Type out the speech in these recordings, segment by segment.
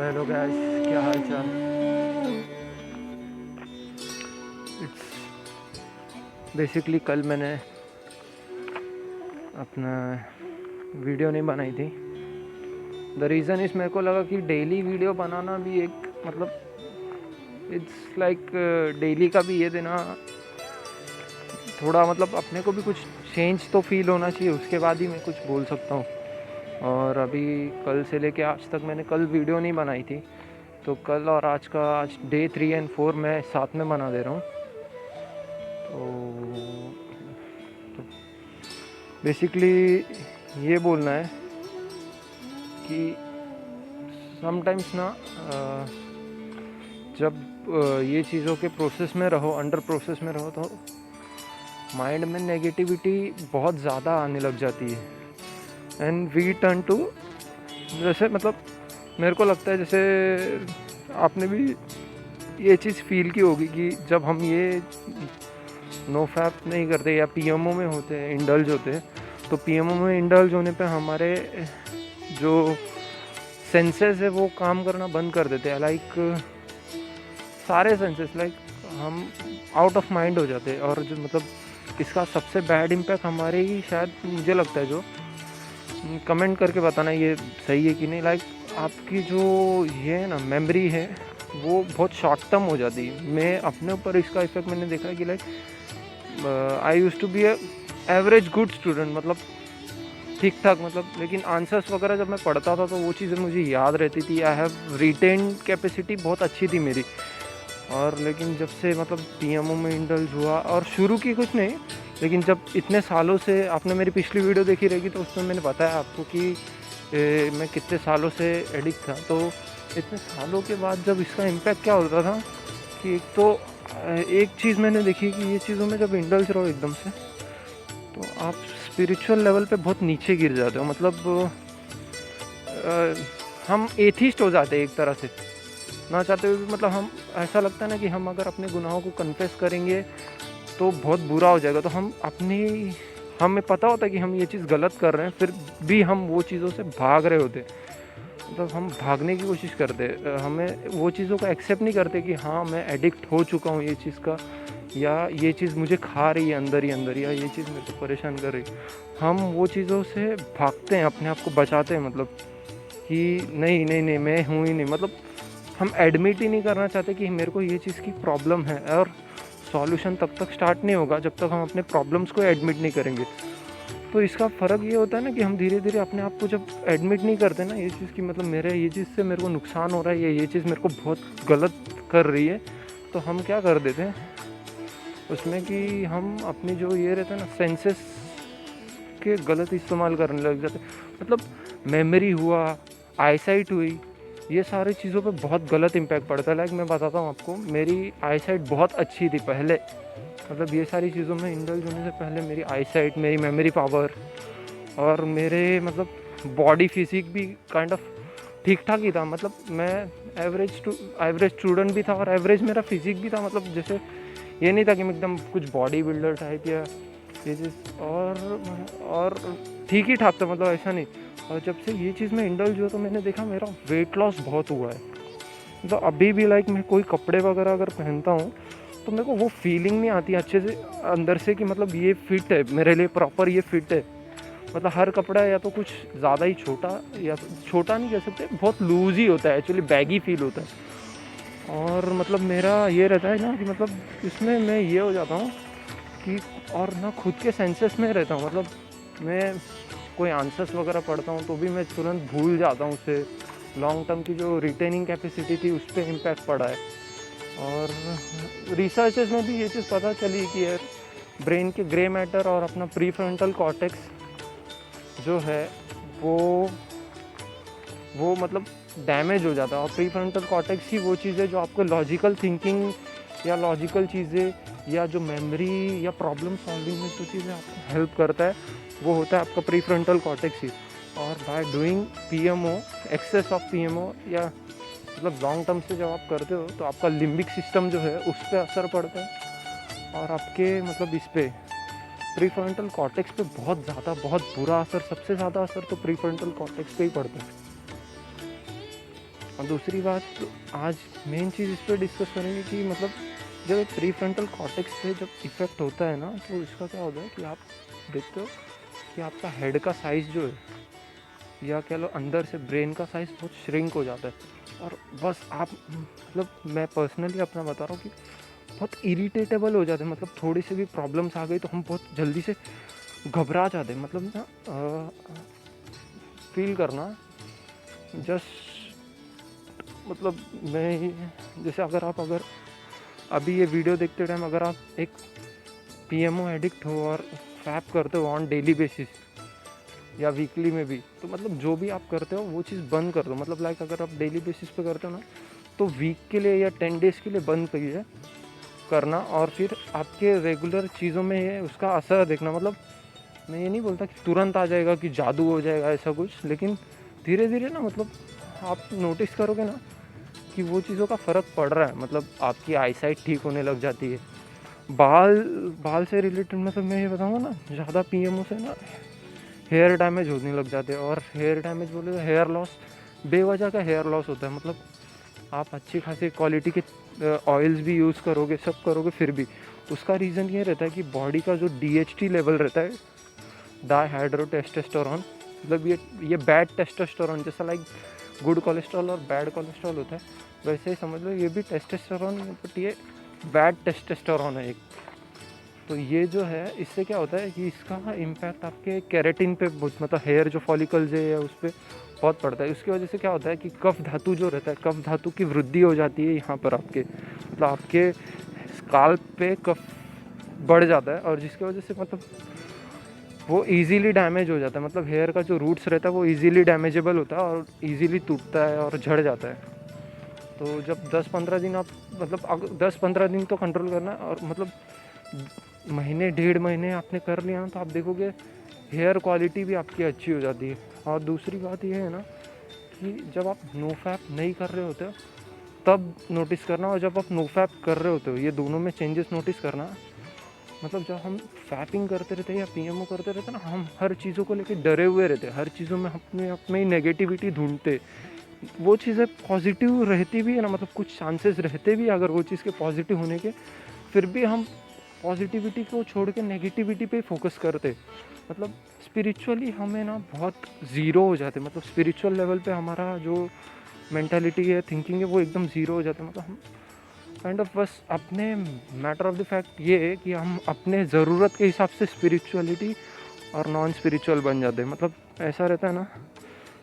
Hello guys, क्या हाल चाल। It's basically कल मैंने अपना वीडियो नहीं बनाई थी। द रीज़न इस मेरे को लगा कि डेली वीडियो बनाना भी एक मतलब इट्स लाइक डेली का भी ये देना थोड़ा मतलब अपने को भी कुछ चेंज तो फील होना चाहिए, उसके बाद ही मैं कुछ बोल सकता हूँ। और अभी कल से लेके आज तक मैंने कल वीडियो नहीं बनाई थी, तो कल और आज डे 3 और 4 मैं साथ में बना दे रहा हूँ। तो बेसिकली ये बोलना है कि समटाइम्स ना जब ये चीज़ों के प्रोसेस में रहो, अंडर प्रोसेस में रहो, तो माइंड में नेगेटिविटी बहुत ज़्यादा आने लग जाती है। एंड वी टर्न टू, जैसे मतलब मेरे को लगता है जैसे आपने भी ये चीज़ फील की होगी कि जब हम ये नो फैप नहीं करते या पीएमओ में होते हैं, इंडल्ज होते हैं, तो पीएमओ में इंडल्ज होने पे हमारे जो सेंसेस है वो काम करना बंद कर देते हैं। लाइक सारे सेंसेस, लाइक हम आउट ऑफ माइंड हो जाते हैं। और जो मतलब इसका सबसे बैड इम्पैक्ट हमारे ही, शायद मुझे लगता है, जो कमेंट करके बताना ये सही है कि नहीं, लाइक आपकी जो ये है ना मेमोरी है वो बहुत शॉर्ट टर्म हो जाती है। मैं अपने ऊपर इसका इफेक्ट मैंने देखा है कि like I use to be average good student, मतलब ठीक ठाक, मतलब लेकिन आंसर्स वगैरह जब मैं पढ़ता था तो वो चीज़ें मुझे याद रहती थी। आई हैव रिटेन कैपेसिटी बहुत अच्छी थी मेरी। और लेकिन जब से मतलब पीएमओ में इंडल्ज हुआ, और शुरू की कुछ नहीं, लेकिन जब इतने सालों से, आपने मेरी पिछली वीडियो देखी रहेगी तो उसमें मैंने बताया आपको कि मैं कितने सालों से एडिक्ट था। तो इतने सालों के बाद जब इसका इम्पैक्ट क्या होता था कि एक तो एक चीज़ मैंने देखी कि ये चीज़ों में जब इंडल्ज रहो एकदम से, तो आप स्पिरिचुअल लेवल पे बहुत नीचे गिर जाते हो। मतलब हम एथिस्ट हो जाते हैं एक तरह से, ना चाहते हुए भी। मतलब हम, ऐसा लगता है ना कि हम अगर अपने गुनाहों को कन्फेस करेंगे तो बहुत बुरा हो जाएगा। तो हमें पता होता है कि हम ये चीज़ गलत कर रहे हैं, फिर भी हम वो चीज़ों से भाग रहे होते। मतलब हम भागने की कोशिश करते, हमें वो चीज़ों को एक्सेप्ट नहीं करते कि हाँ मैं एडिक्ट हो चुका हूँ ये चीज़ का, या ये चीज़ मुझे खा रही है अंदर ही अंदर, या ये चीज़ मेरे को परेशान कर रही है। हम वो चीज़ों से भागते हैं, अपने आप को बचाते हैं, मतलब कि नहीं नहीं नहीं मैं हूँ ही नहीं। मतलब हम एडमिट ही नहीं करना चाहते कि मेरे को ये चीज़ की प्रॉब्लम है। और सॉल्यूशन तब तक स्टार्ट नहीं होगा जब तक हम अपने प्रॉब्लम्स को एडमिट नहीं करेंगे। तो इसका फ़र्क ये होता है ना कि हम धीरे धीरे अपने आप को जब एडमिट नहीं करते ना, ये चीज़ की मतलब ये चीज़ से मेरे को नुकसान हो रहा है, या ये चीज़ मेरे को बहुत गलत कर रही है, तो हम क्या कर देते हैं उसमें कि हम अपनी जो ये रहता है ना सेंसेस के गलत इस्तेमाल करने लग जाते हैं। मतलब मेमोरी हुआ, आईसाइट हुई, ये सारी चीज़ों पे बहुत गलत इम्पैक्ट पड़ता है। लाइक मैं बताता हूँ आपको, मेरी आईसाइट बहुत अच्छी थी पहले। मतलब ये सारी चीज़ों में इंडल्ज होने से पहले मेरी आईसाइट, मेरी मेमोरी पावर और मेरे मतलब बॉडी फिजिक भी काइंड ऑफ ठीक ठाक ही था। मतलब मैं एवरेज स्टूडेंट भी था और एवरेज मेरा फिजिक भी था। मतलब जैसे ये नहीं था कि मैं एकदम कुछ बॉडी बिल्डर टाइप या ये चीज़, और ठीक ही ठाक था, मतलब ऐसा नहीं। और जब से ये चीज़ में इंडल्ज हुआ तो मैंने देखा मेरा वेट लॉस बहुत हुआ है। मतलब अभी भी लाइक मैं कोई कपड़े वगैरह अगर पहनता हूँ तो मेरे को वो फीलिंग नहीं आती अच्छे से अंदर से कि मतलब ये फिट है मेरे लिए, प्रॉपर ये फिट है। मतलब हर कपड़ा या तो कुछ ज़्यादा ही छोटा, या छोटा नहीं कह सकते, बहुत लूज ही होता है, एक्चुअली बैगी फील होता है। और मतलब मेरा ये रहता है ना कि मतलब इसमें मैं ये हो जाता हूँ कि, और ना खुद के सेंसेस में रहता हूँ। मतलब मैं कोई आंसर्स वगैरह पढ़ता हूँ तो भी मैं तुरंत भूल जाता हूँ उसे। लॉन्ग टर्म की जो रिटेनिंग कैपेसिटी थी उस पर इम्पैक्ट पड़ा है। और रिसर्चेस में भी ये चीज़ पता चली कि यार ब्रेन के ग्रे मैटर और अपना प्रीफ्रंटल कॉर्टेक्स जो है वो मतलब डैमेज हो जाता है। और प्रीफ्रंटल कॉर्टेक्स ही वो चीज़ है जो आपको लॉजिकल थिंकिंग या लॉजिकल चीज़ें या जो मेमोरी या प्रॉब्लम सॉल्विंग में जो चीज़ें आपको हेल्प करता है वो होता है आपका प्रीफ्रंटल कॉर्टेक्स ही। और by doing PMO, excess of PMO, या मतलब लॉन्ग टर्म से जब आप करते हो तो आपका लिम्बिक सिस्टम जो है उस पर असर पड़ता है। और आपके मतलब इस पे प्रीफ्रंटल कॉर्टेक्स पे बहुत ज़्यादा, बहुत बुरा असर, सबसे ज़्यादा असर तो प्रीफ्रंटल कॉर्टेक्स पे ही पड़ता है। और दूसरी बात, तो आज मेन चीज़ इस पर डिस्कस करेंगे कि मतलब जब एक प्रीफ्रंटल कॉर्टेक्स पे जब इफ़ेक्ट होता है ना, तो इसका क्या होता है कि आप देखते हो कि आपका हेड का साइज़ जो है, या कह लो अंदर से ब्रेन का साइज़ बहुत श्रिंक हो जाता है। और बस आप मतलब मैं पर्सनली अपना बता रहा हूँ कि बहुत इरिटेटेबल हो जाते हैं। मतलब थोड़ी सी भी प्रॉब्लम्स आ गई तो हम बहुत जल्दी से घबरा जाते हैं। मतलब ना फील करना जस्ट मतलब मैं जैसे अगर अभी ये वीडियो देखते टाइम अगर आप एक पीएमओ एडिक्ट हो और फैप करते हो ऑन डेली बेसिस या वीकली में भी, तो मतलब जो भी आप करते हो वो चीज़ बंद कर दो। मतलब लाइक अगर आप डेली बेसिस पे करते हो ना, तो वीक के लिए या 10 डेज़ के लिए बंद करिए करना, और फिर आपके रेगुलर चीज़ों में ये उसका असर देखना। मतलब मैं ये नहीं बोलता कि तुरंत आ जाएगा कि जादू हो जाएगा ऐसा कुछ, लेकिन धीरे धीरे ना मतलब आप नोटिस करोगे ना कि वो चीज़ों का फ़र्क पड़ रहा है। मतलब आपकी आईसाइट ठीक होने लग जाती है। बाल से रिलेटेड मतलब मैं ये बताऊँगा ना, ज़्यादा पीएमओ से ना हेयर डैमेज होने लग जाते हैं। और हेयर डैमेज बोले तो हेयर लॉस, बेवजह का हेयर लॉस होता है। मतलब आप अच्छी खासी क्वालिटी के ऑयल्स भी यूज़ करोगे, सब करोगे, फिर भी उसका रीज़न ये रहता है कि बॉडी का जो DHT लेवल रहता है, डाईहाइड्रोटेस्टोस्टेरोन, मतलब ये बैड टेस्टोस्टेरोन, जैसा लाइक गुड कोलेस्ट्रॉल और बैड कोलेस्ट्रॉल होता है, वैसे ही समझ लो ये भी टेस्टोस्टेरोन, बट ये बैड टेस्टोस्टेरोन है एक। तो ये जो है इससे क्या होता है कि इसका इम्पैक्ट आपके केराटिन पे बहुत, मतलब हेयर जो फॉलिकल्स है या उस पर बहुत पड़ता है। उसकी वजह से क्या होता है कि कफ धातु जो रहता है, कफ धातु की वृद्धि हो जाती है यहाँ पर आपके, मतलब आपके स्काल्प पे कफ बढ़ जाता है, और जिसकी वजह से मतलब वो इजीली डैमेज हो जाता है। मतलब हेयर का जो रूट्स रहता है वो इजीली डैमेजेबल होता है और इजीली टूटता है और झड़ जाता है। तो जब 10-15 दिन आप मतलब 10-15 दिन तो कंट्रोल करना है, और मतलब महीने 1.5 महीने आपने कर लिया ना, तो आप देखोगे हेयर क्वालिटी भी आपकी अच्छी हो जाती है। और दूसरी बात यह है ना कि जब आप नो फैप नहीं कर रहे होते हो तब नोटिस करना, और जब आप नो फैप कर रहे होते हो ये दोनों में चेंजेस नोटिस करना। मतलब जब हम फैपिंग करते रहते हैं या पीएमओ करते रहते हैं ना, हम हर चीज़ों को लेकर डरे हुए रहते हैं, हर चीज़ों में अपने अपने ही नेगेटिविटी ढूंढते। वो चीज़ें पॉजिटिव रहती भी है ना, मतलब कुछ चांसेस रहते भी अगर वो चीज़ के पॉजिटिव होने के, फिर भी हम पॉजिटिविटी को छोड़ के नेगेटिविटी पे फोकस करते। मतलब स्पिरिचुअली हमें ना बहुत ज़ीरो हो जाते। मतलब स्पिरिचुअल लेवल पे हमारा जो मेंटालिटी है, थिंकिंग है, वो एकदम ज़ीरो हो जाते। मतलब हम काइंड ऑफ बस अपने मैटर ऑफ द फैक्ट ये है कि हम अपने ज़रूरत के हिसाब से स्पिरिचुअलिटी और नॉन स्पिरिचुअल बन जाते हैं। मतलब ऐसा रहता है ना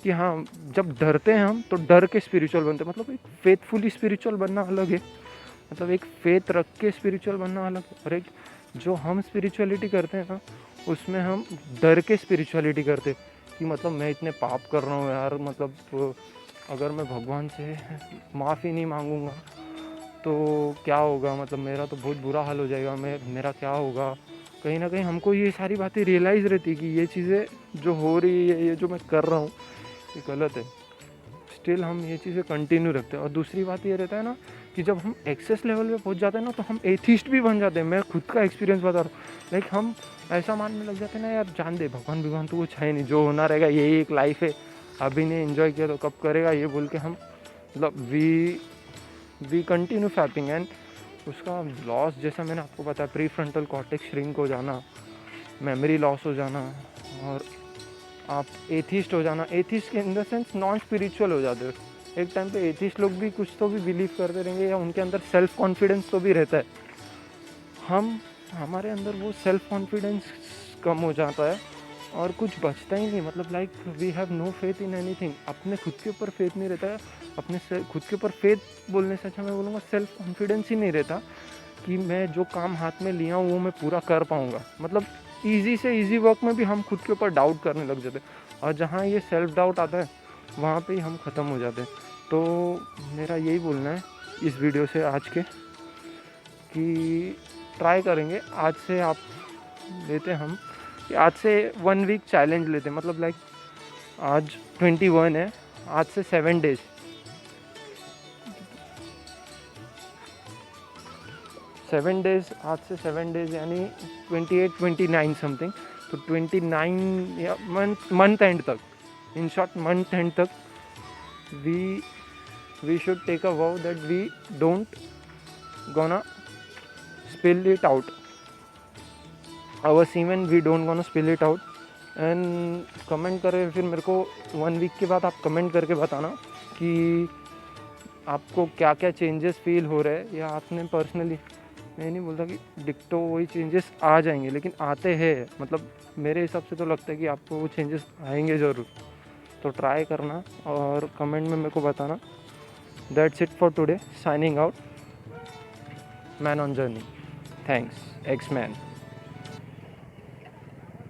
कि हाँ, जब डरते हैं हम तो डर के स्पिरिचुअल बनते हैं। मतलब एक फेथफुली स्पिरिचुअल बनना अलग है, मतलब एक फेथ रख के स्पिरिचुअल बनना अलग है, और एक जो हम स्पिरिचुअलिटी करते हैं ना उसमें हम डर के स्पिरिचुअलिटी करते कि मतलब मैं इतने पाप कर रहा हूँ यार, मतलब अगर मैं भगवान से माफ़ी नहीं मांगूंगा तो क्या होगा, मतलब मेरा तो बहुत बुरा हाल हो जाएगा, मेरा क्या होगा। कहीं ना कहीं हमको ये सारी बातें रियलाइज़ रहती कि ये चीज़ें जो हो रही है, ये जो मैं कर रहा हूँ ये गलत है, स्टिल हम ये चीज़ें कंटिन्यू रखते हैं। और दूसरी बात ये रहता है ना कि जब हम एक्सेस लेवल पे पहुंच जाते हैं ना तो हम एथिस्ट भी बन जाते हैं। मैं खुद का एक्सपीरियंस बता रहा हूँ। लाइक हम ऐसा मानने लग जाते हैं ना, यार जान दे, भगवान तो कुछ है नहीं, जो होना रहेगा यही एक लाइफ है, अभी नहीं एंजॉय किया तो कब करेगा, ये बोल के हम मतलब वी कंटिन्यू फैपिंग। एंड उसका लॉस जैसा मैंने आपको बताया, प्री फ्रंटल कॉर्टेक्स श्रिंक हो जाना, मेमोरी लॉस हो जाना, और आप एथिस्ट हो जाना। Atheist in the sense non spiritual हो जाते हो। एक टाइम पे एथिस्ट लोग भी कुछ तो भी बिलीव करते रहेंगे, या उनके अंदर सेल्फ कॉन्फिडेंस तो भी रहता है। हमारे अंदर वो सेल्फ कॉन्फिडेंस कम हो जाता है और कुछ बचता ही नहीं। मतलब like we have no faith in anything. अपने खुद के ऊपर फेथ नहीं रहता है। अपने खुद के ऊपर फेथ बोलने से अच्छा मैं बोलूँगा सेल्फ कॉन्फिडेंस ही नहीं रहता कि मैं जो काम हाथ में लिया हूँ वो मैं पूरा कर पाऊँगा। मतलब ईजी से ईजी वर्क में भी हम खुद के ऊपर डाउट करने लग जाते हैं, और जहाँ ये सेल्फ डाउट आता है वहाँ पे ही हम ख़त्म हो जाते हैं। तो मेरा यही बोलना है इस वीडियो से आज के, कि ट्राई करेंगे आज से आप लेते हैं हम कि आज से 1 वीक चैलेंज लेते हैं। मतलब लाइक आज 21 है, आज से 7 डेज, आज से 7 डेज यानी 28-29 समथिंग। तो 29 या मंथ एंड तक, इन शॉर्ट मंथ एंड तक we we should take a vow that we don't gonna spill it out. Our semen we don't gonna spill it out. And comment करें फिर मेरे को 1 week के बाद आप कमेंट करके बताना कि आपको क्या क्या चेंजेस फील हो रहे हैं, या आपने पर्सनली, मैं नहीं बोलता कि डिक्टो वही चेंजेस आ जाएंगे, लेकिन आते हैं, मतलब मेरे हिसाब से तो लगता है कि आपको वो चेंजेस आएंगे ज़रूर। तो ट्राई करना और कमेंट में मेरे को बताना। That's it for today, signing out, man on journey. Thanks, x man.